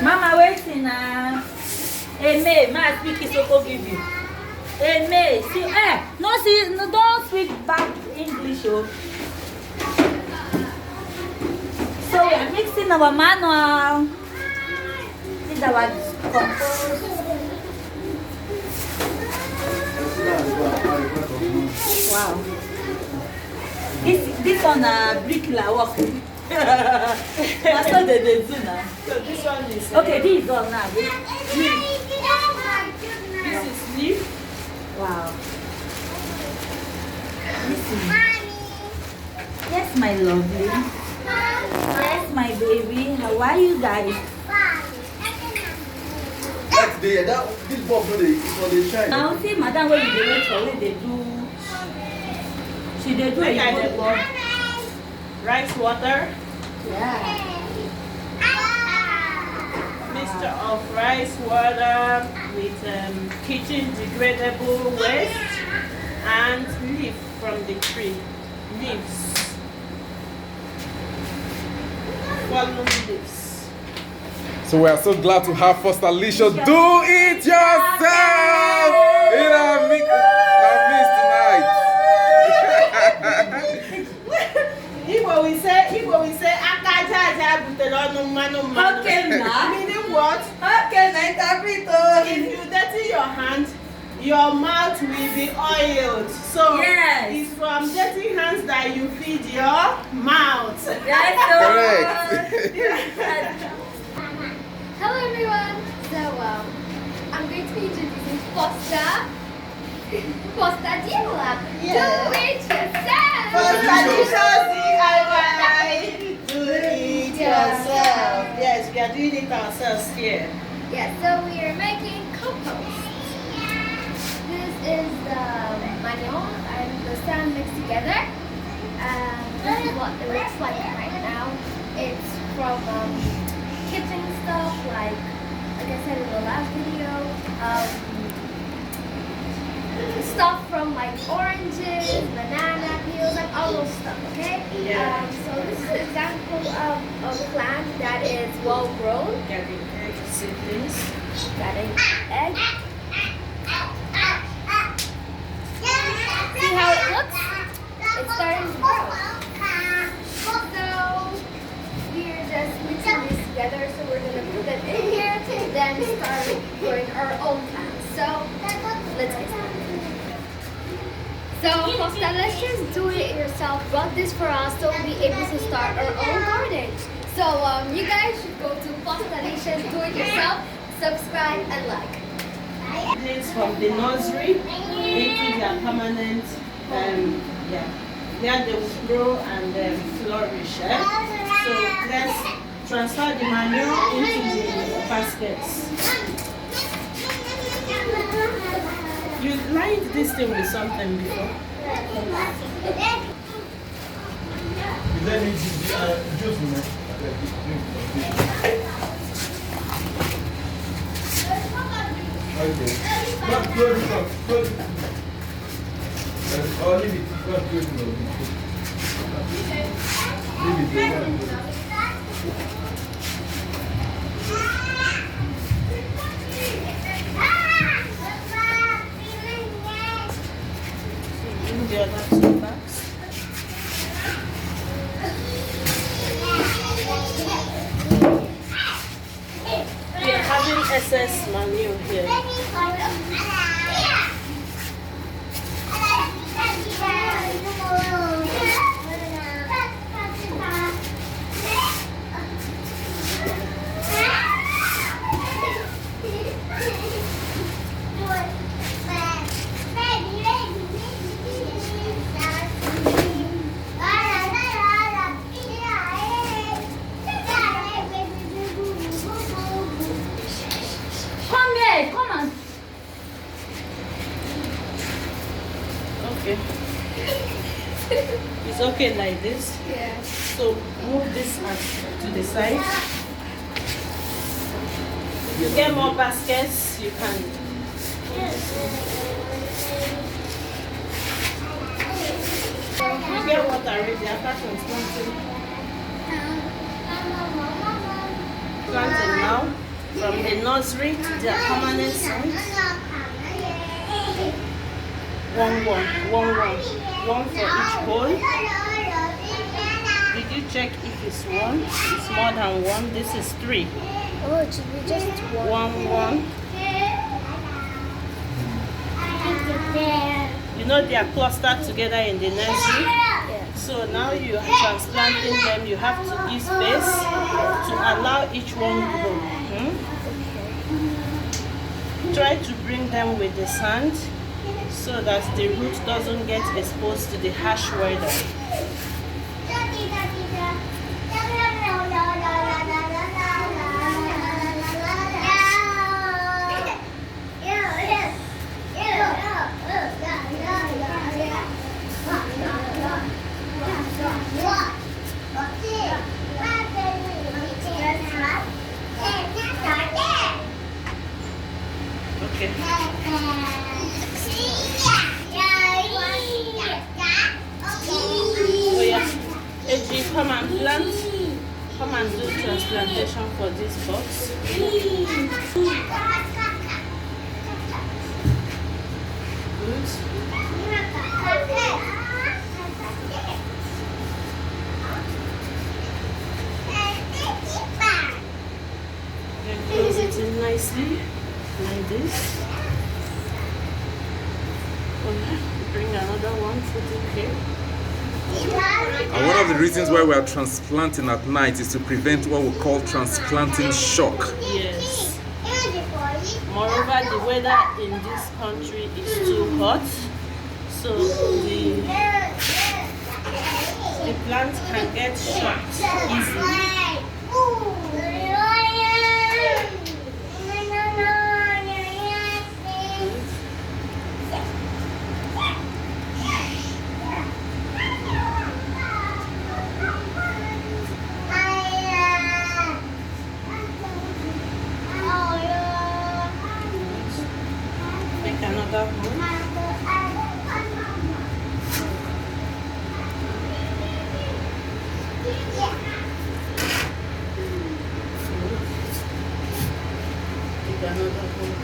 Mama waiting May, ma speak Isoko give you. May, see, no, don't speak back English, oh. So we are mixing our manual. This is our compost. Wow. This one bricklayer work. That's what they do now. So this one is okay, this is all now. This is leaf. Wow. Yes, my lovely. Yes, my baby. How are you guys? That's this bulb for the shine. Now see, madam, when you wait for what they do. She they do it. Rice water. Yeah. Mixture of rice water with kitchen degradable waste and leaf from the tree. Leaves. Fallen leaves. So we are so glad to have Fausta Alicia do it yourself in our midst tonight. Igbo we say akajaja butelonu manu. Okay, now. Meaning what? Okay, now interpret. If you dirty your hand, your mouth will be oiled. So yes. It's from dirty hands that you feed your mouth. Yes, Correct. Hello everyone. So I'm going to be introducing Fausta Diala. Yeah. Do it yourself. Fausta DIY. Do it yourself. Yes, we are doing it ourselves here. Yeah, so we are making compost. This is the manual and the sand mixed together. This is what it looks like right now. It's from kitchen stuff, like I said in the last video. Stuff from like oranges, banana peels, like all those stuff, okay? Yeah. So this is an example of a plant that is well grown. Getting egg seedlings. Got an egg. See how it looks? It's starting to grow. So we're just mixing this together. So we're gonna put it in here, then start growing our own plants. So let's get started. So Fausta, let's just do it yourself. Brought this for us so we'll be able to start our own garden. So you guys should go to Fausta Do It Yourself, subscribe and like. Seedlings from the nursery into their permanent, where they will grow and flourish. So let's transfer the manure into the baskets. You lined this thing with something before. The other two bags. We are having excess manure here. Come on. Okay. It's okay like this. Yeah. So move this to the side. If you get more baskets, you can. You get water already after transplanting. from the nursery to their permanent site. One for each hole. Did you check if it's one? It's more than one. This is 3. Oh, it should be just one. One. You know they are clustered together in the nursery. So now you are transplanting them. You have to give space to allow each one to grow. Try to bring them with the sand so that the root doesn't get exposed to the harsh weather. Okay. Oh yeah. AG, come and plant. Come and do transplantation for this box. Good. Then close it in nicely, like this. Bring another one for the cake. And one of the reasons why we are transplanting at night is to prevent what we call transplanting shock. Yes. Moreover, the weather in this country is too hot, so the plant can get shocked easily. Another one. Take another one.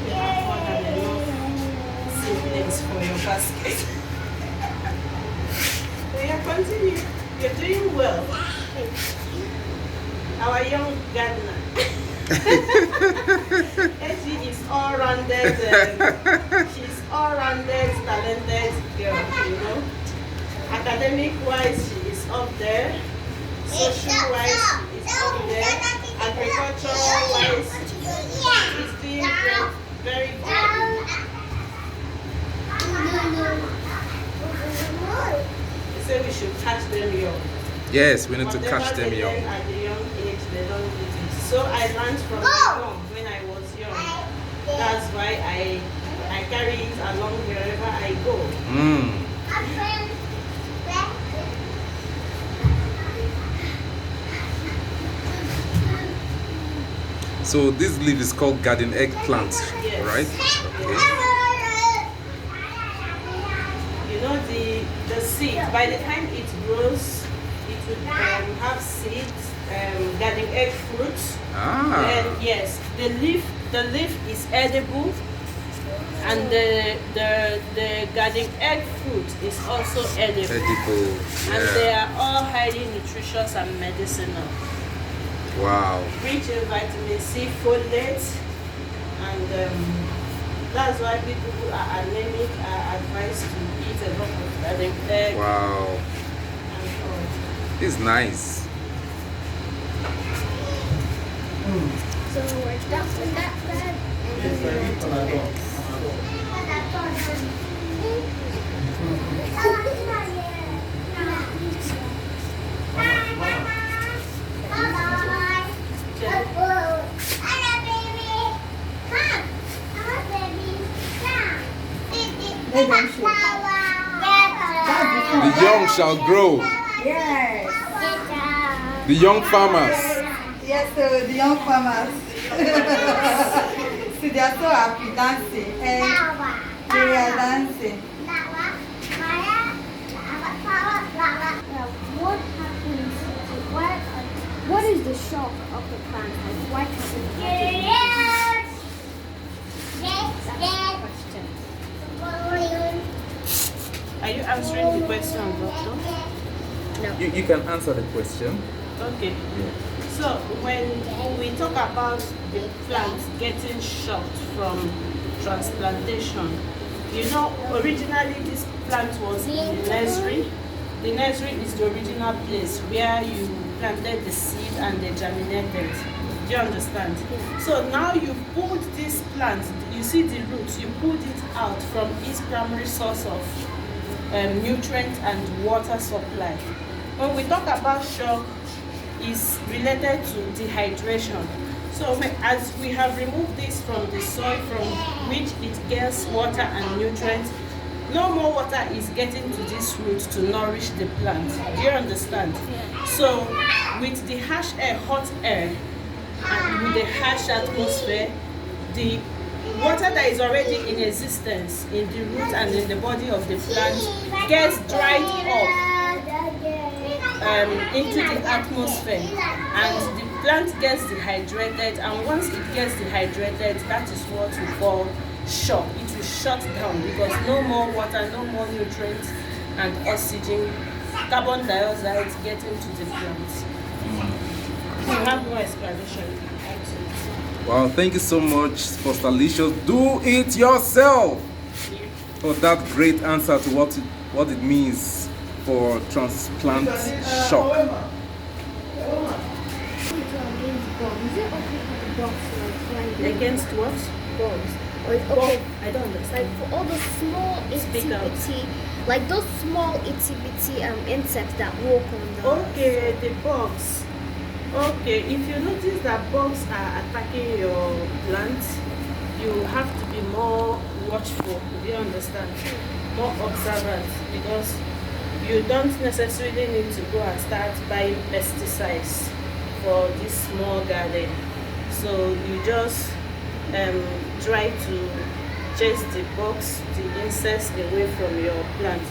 You have more than enough seedlings for your basket. So yeah, continue. You're doing well. Our young gardener. She is all-rounded. She's all-rounded, talented girl, you know. Academic-wise, she is up there. Social-wise, she is up there. Agricultural-wise, she's doing very good. They say we should catch them young. Yes, we need to catch them young. At the young age, they don't do it. So I learned from young when I was young. That's why I carry it along wherever I go. So this leaf is called garden eggplant, Yes. right? Okay. You know the seed, by the time it grows, it would have seeds, garden egg fruits. And yes, the leaf is edible, and the garden egg fruit is also edible. And they are all highly nutritious and medicinal. Wow. Rich in vitamin C, folate, and that's why people who are anemic are advised to eat a lot of garden egg. Wow. And all. It's nice. So we're done with that bed. The young shall grow. Yes. The young farmers. Yes, so the young farmers. See, they are so happy dancing. And they are dancing. of the plant? Like, why can't we plant it? That's the question. Are you answering the question, doctor? No. You can answer the question. Okay. So when we talk about the plant getting shocked from transplantation, you know, originally this plant was in the nursery. The nursery is the original place where you planted the seed and they germinated. Do you understand? So now you pulled this plant, you see the roots, you pulled it out from its primary source of nutrient and water supply. When we talk about shock, is related to dehydration. So as we have removed this from the soil from which it gets water and nutrients, no more water is getting to this root to nourish the plant. Do you understand? So with the harsh air, hot air, and with the harsh atmosphere, the water that is already in existence in the root and in the body of the plant gets dried up into the atmosphere, and the plant gets dehydrated, and once it gets dehydrated, that is what we call shock. It will shut down because no more water, no more nutrients and oxygen, carbon dioxide get into the plant. We have no explanation. Wow, thank you so much, Fausta Licious. Do it yourself for that great answer to what it means for transplant shock. Is it okay for the bugs like flying Against what? bugs? Or it's okay I don't understand. like for all the small Speak itty out. bitty, like those small itty bitty insects that walk on the Okay, the bugs. Okay, if you notice that bugs are attacking your plants, you have to be more watchful. Do you understand? More observant, because you don't necessarily need to go and start buying pesticides for this small garden. So you just try to chase the bugs, the insects away from your plant.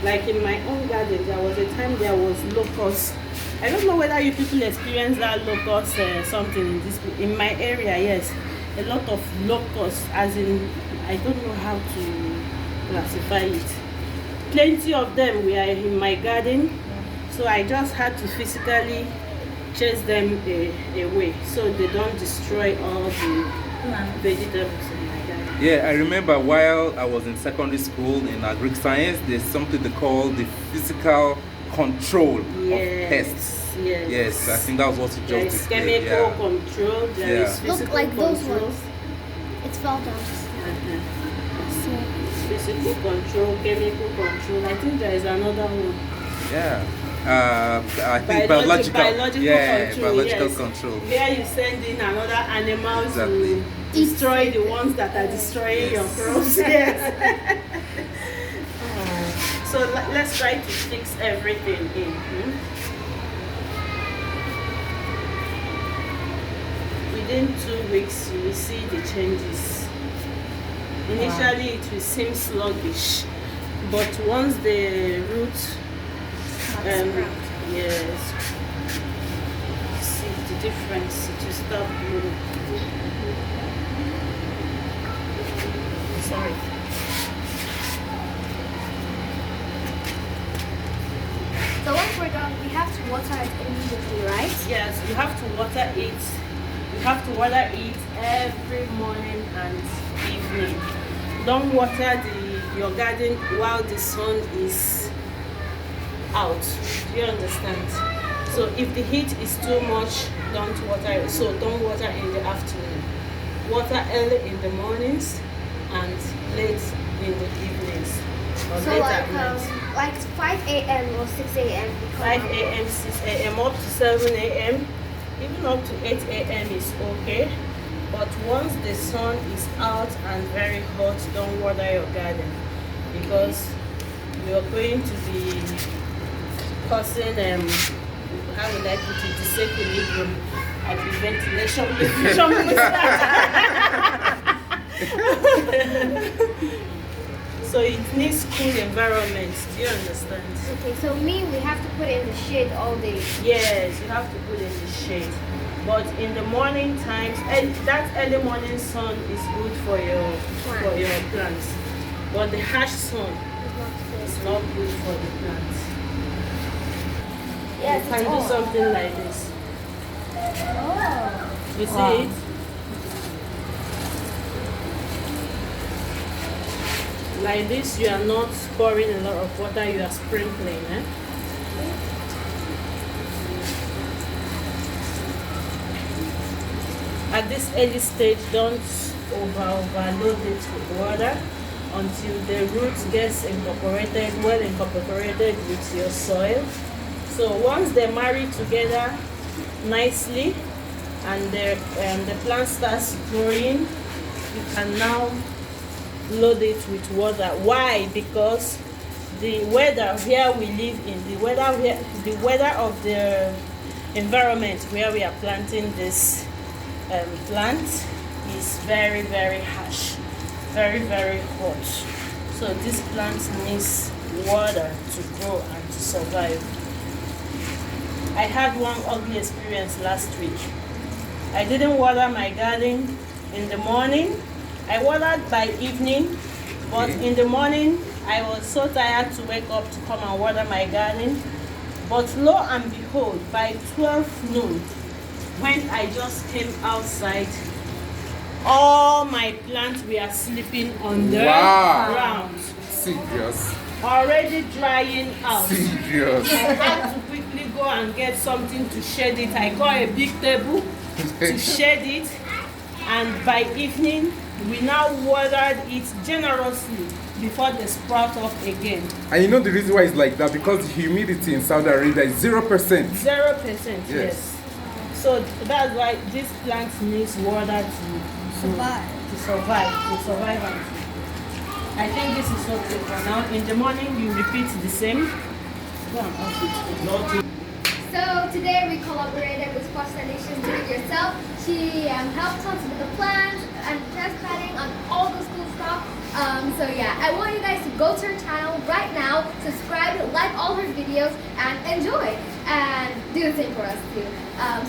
Like in my own garden, there was a time there was locusts. I don't know whether you people experience that locust something in this. In my area, yes, a lot of locusts. As in, I don't know how to classify it. Plenty of them were in my garden, so I just had to physically chase them away so they don't destroy all the vegetables in my garden. Yeah, I remember while I was in secondary school in agric science, there's something they call the physical control of pests. Yes. Yes, I think that was what you There just is displayed. chemical Yeah. control, there is Yeah. look physical like those control. ones. It's fell down. Uh-huh. So Physical control, chemical control. I think there is another one. Yeah. I think biological. Yeah, control. biological Yes. control. Where you send in another animal Exactly. to destroy the ones that are destroying your crops. Yes. So let's try to fix everything in. Within 2 weeks, you will see the changes. Initially, it will seem sluggish, but once the root, yes, see the difference, it will start growing. Sorry. So once we're done, we have to water it immediately, right? Yes, you have to water it. You have to water it every morning and evening. Don't water your garden while the sun is out. Do you understand? So if the heat is too much, don't water it. So don't water in the afternoon. Water early in the mornings and late in the evenings. Or So late at night. like 5 a.m. or 6 a.m. 5 a.m., 6 a.m. up to 7 a.m. Even up to 8 a.m. is okay. But once the sun is out and very hot, don't water your garden, because you're going to be causing how would I put it, disequilibrium, hyperventilation. So it needs cool environment. Do you understand? Okay, so we have to put it in the shade all day. Yes, you have to put it in the shade. But in the morning times, and that early morning sun is good for your plants. But the harsh sun is not good for the plants. Yes, You can do something like this. Oh. You see Wow. it? Like this, you are not pouring a lot of water, you are sprinkling. At this early stage, don't overload it with water until the roots gets well incorporated with your soil. So once they're married together nicely and the plant starts growing, you can now load it with water. Why? Because the weather where we live in, the weather of the environment where we are planting this plant is very, very harsh, very, very hot. So this plant needs water to grow and to survive. I had one ugly experience last week. I didn't water my garden in the morning. I watered by evening, but in the morning I was so tired to wake up to come and water my garden. But lo and behold, by 12 noon, when I just came outside, all my plants were sleeping on the ground. Serious. Already drying out. Serious. I had to quickly go and get something to shade it. I got a big table to shade it, and by evening we now watered it generously before they sprout up again. And you know the reason why it's like that? Because the humidity in Saudi Arabia is 0%. 0%, yes. So that's why this plant needs water to survive. I think this is okay for now. In the morning you repeat the same. Go and off it. So today we collaborated with Fausta Diala Do It Yourself. She helped us with the plants and transplanting and all those cool stuff. So yeah, I want you guys to go to her channel right now, subscribe, like all her videos, and enjoy. And do the same for us too.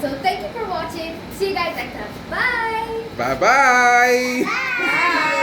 So thank you for watching. See you guys next time. Bye! Bye-bye. Bye!